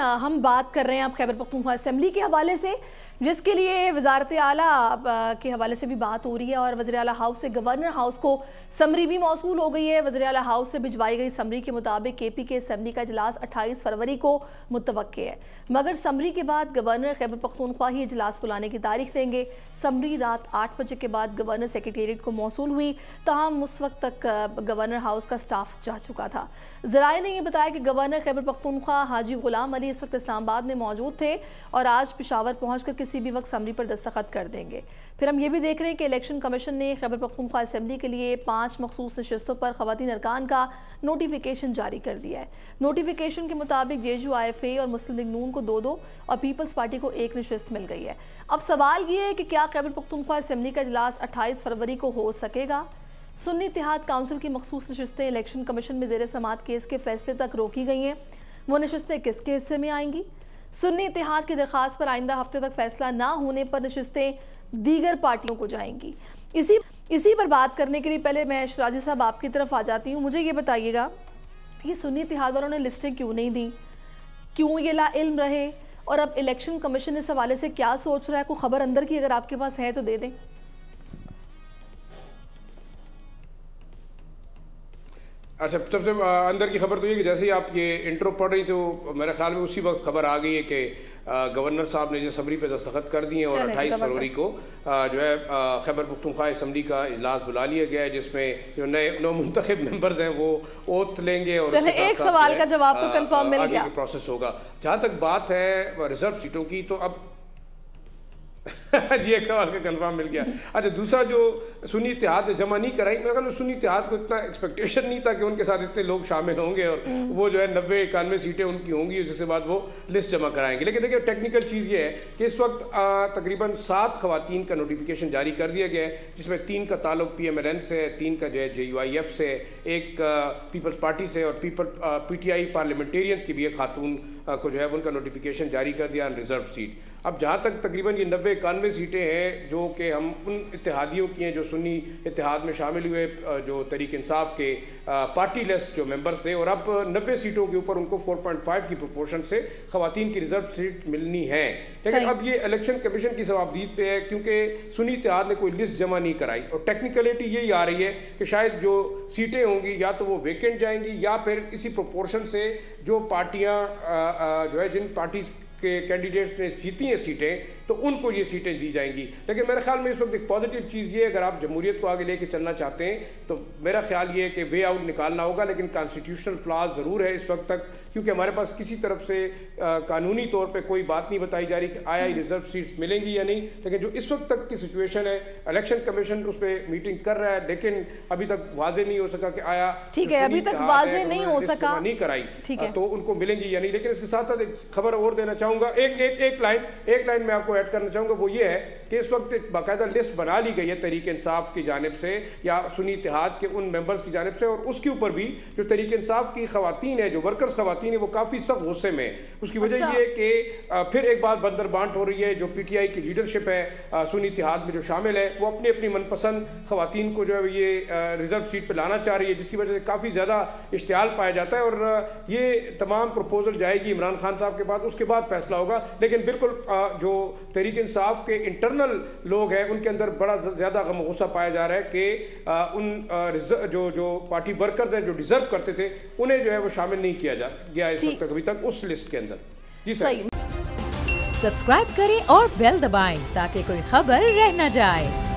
हम बात कर रहे हैं आप खैबर पख्तूनख्वा असेंबली के हवाले से, जिसके लिए वजारत आला के हवाले से भी बात हो रही है और वज़ीर आला हाउस से गवर्नर हाउस को समरी भी मौसूल हो गई है। वज़ीर आला हाउस से भिजवाई गई समरी के मुताबिक KP के असेंबली का इजलास 28 फरवरी को मुतवक्के है, मगर समरी के बाद गवर्नर खैबर पख्तूनख्वा ही इजलास बुलाने की तारीख देंगे। समरी रात 8 बजे के बाद गवर्नर सेक्रेटेरिएट को मौसूल हुई, तहम उस वक्त तक गवर्नर हाउस का स्टाफ जा चुका था। ज़राए ने यह बताया कि गवर्नर खैबर पख्तूनख्वा हाजी गुलाम अली इस वक्त इस्लामाबाद में मौजूद थे और आज पेशावर पहुंचकर किसी भी वक्त समरी पर दस्तखत कर देंगे। फिर हम ये भी देख रहे हैं कि इलेक्शन कमीशन ने खैबर पख्तूनख्वा असेंबली के लिए 5 मखसूस नशिस्तों पर ख़वातीन अरकान का नोटिफिकेशन जारी कर दिया है। नोटिफिकेशन के मुताबिक JU IFA और मुस्लिम लीग नून को 2-2 और पीपल्स पार्टी को 1 नशिस्त मिल गई है। अब सवाल ये है कि क्या खैबर पख्तूनख्वा असेंबली का इजलास 28 फरवरी को हो सकेगा? सुन्नी इत्तेहाद काउंसिल की मखसूस नशिस्तें इलेक्शन कमीशन में ज़ेर समाअत केस के फैसले तक रोकी गई हैं। वो नशिस्तें किसके हिस्से में आएंगी? सुन्नी इत्तेहाद की दरख्वास्त पर आइंदा हफ्ते तक फैसला ना होने पर नशिस्तें दीगर पार्टियों को जाएंगी। इसी पर बात करने के लिए पहले मैं शराजी साहब आपकी तरफ आ जाती हूँ। मुझे ये बताइएगा कि सुन्नी इत्तेहाद वालों ने लिस्टें क्यों नहीं दी, क्यों ये लाइल्म रहे, और अब इलेक्शन कमीशन इस हवाले से क्या सोच रहा है? कोई खबर अंदर की अगर आपके पास है तो दे दें। अच्छा, सबसे अंदर की खबर तो ये कि जैसे ही आप ये इंट्रो पढ़ रही तो मेरे ख्याल में उसी वक्त खबर आ गई है कि गवर्नर साहब ने जो समरी पे दस्तखत कर दिए हैं और 28 फरवरी को जो है खैबर पख्तूनख्वा असेंबली का इजलास बुला लिया गया है, जिसमें जो नए नवमुंतखब मेंबर्स हैं वो ओथ लेंगे और एक सवाल का जवाब तो कंफर्म मिल गया, आगे प्रोसेस होगा। जहाँ तक बात है रिजर्व सीटों की, तो अब ये सवाल का कंफर्म मिल गया। अच्छा, दूसरा जो सुन्नी इत्तेहाद ने जमा नहीं कराई, मेरे ख्याल में सुन्नी इत्तेहाद को इतना एक्सपेक्टेशन नहीं था कि उनके साथ इतने लोग शामिल होंगे और वो जो है 90-91 सीटें उनकी होंगी, जिसके बाद वो लिस्ट जमा कराएंगे। लेकिन देखिए टेक्निकल चीज़ ये है कि इस वक्त तकरीबन 7 खवातीन का नोटिफिकेशन जारी कर दिया गया है, जिसमें 3 का ताल्लुक PMLN से, 3 का जो है JUIF से, एक पीपल्स पार्टी से और PTI पार्लियामेंटेरियंस की भी एक खातून को जो है उनका नोटिफिकेशन जारी कर दिया रिजर्व सीट। अब जहाँ तक तकरीबन ये 90-91 सीटें हैं जो कि हम उन इत्तेहादियों की हैं जो सुन्नी इत्तेहाद में शामिल हुए, जो तहरीक इंसाफ के पार्टी लेस जो मेंबर्स थे, और अब 90 सीटों के ऊपर उनको 4.5 की प्रोपोर्शन से खवातीन की रिजर्व सीट मिलनी है। लेकिन अब ये इलेक्शन कमीशन की सवाबदीद पे है, क्योंकि सुन्नी इत्तेहाद ने कोई लिस्ट जमा नहीं कराई और टेक्निकलिटी यही आ रही है कि शायद जो सीटें होंगी या तो वो वेकेंट जाएंगी या फिर इसी प्रोपोर्शन से जो पार्टियाँ जो है जिन पार्टीज के कैंडिडेट्स ने जीती हैं सीटें, तो उनको ये सीटें दी जाएंगी। लेकिन मेरे ख्याल में इस वक्त एक पॉजिटिव चीज़ ये है, अगर आप जमहूरियत को आगे लेके चलना चाहते हैं तो मेरा ख्याल ये है कि वे आउट निकालना होगा। लेकिन कॉन्स्टिट्यूशनल फ्लॉज ज़रूर है इस वक्त तक, क्योंकि हमारे पास किसी तरफ से कानूनी तौर पर कोई बात नहीं बताई जा रही कि आया रिजर्व सीट्स मिलेंगी या नहीं। लेकिन जो इस वक्त तक की सिचुएशन है, इलेक्शन कमीशन उस पर मीटिंग कर रहा है, लेकिन अभी तक वाजे नहीं हो सका कि आया, ठीक है, अभी तक वाजे नहीं हो सका, नहीं कराई तो उनको मिलेंगी या नहीं। लेकिन इसके साथ साथ एक खबर और देना चाहूँगा, एक लाइन मैं आपको ऐड करना चाहूँगा, वो ये है कि इस वक्त एक बाकायदा लिस्ट बना ली गई है तहरीक इंसाफ की जानिब से या सुन्नी इत्तेहाद के उन मेंबर्स की जानिब से, और उसके ऊपर भी जो तहरीक इंसाफ की खवातीन है, जो वर्कर्स खवातीन है, वो काफ़ी सख्त गुस्से में। उसकी वजह ये है कि फिर एक बार बंदर बांट हो रही है। जो PTI की लीडरशिप है सुन्नी इत्तेहाद में जो शामिल है, वो अपनी अपनी मनपसंद खवातीन को जो है ये रिजर्व सीट पर लाना चाह रही है, जिसकी वजह से काफ़ी ज़्यादा इश्तियाल पाया जाता है। और ये तमाम प्रपोजल जाएगी इमरान खान साहब के पास, उसके बाद फैसला होगा। लेकिन बिल्कुल जो तहरीक इंसाफ के इंटरनल लोग हैं उनके अंदर बड़ा ज़्यादा गम गुस्सा पाया जा रहा है कि उन जो पार्टी वर्कर्स हैं जो डिजर्व करते थे, उन्हें जो है वो शामिल नहीं किया गया इस वक्त अभी तक उस लिस्ट के अंदर। जी सर, सब्सक्राइब करें और बेल दबाएं ताकि कोई खबर रह न जाए।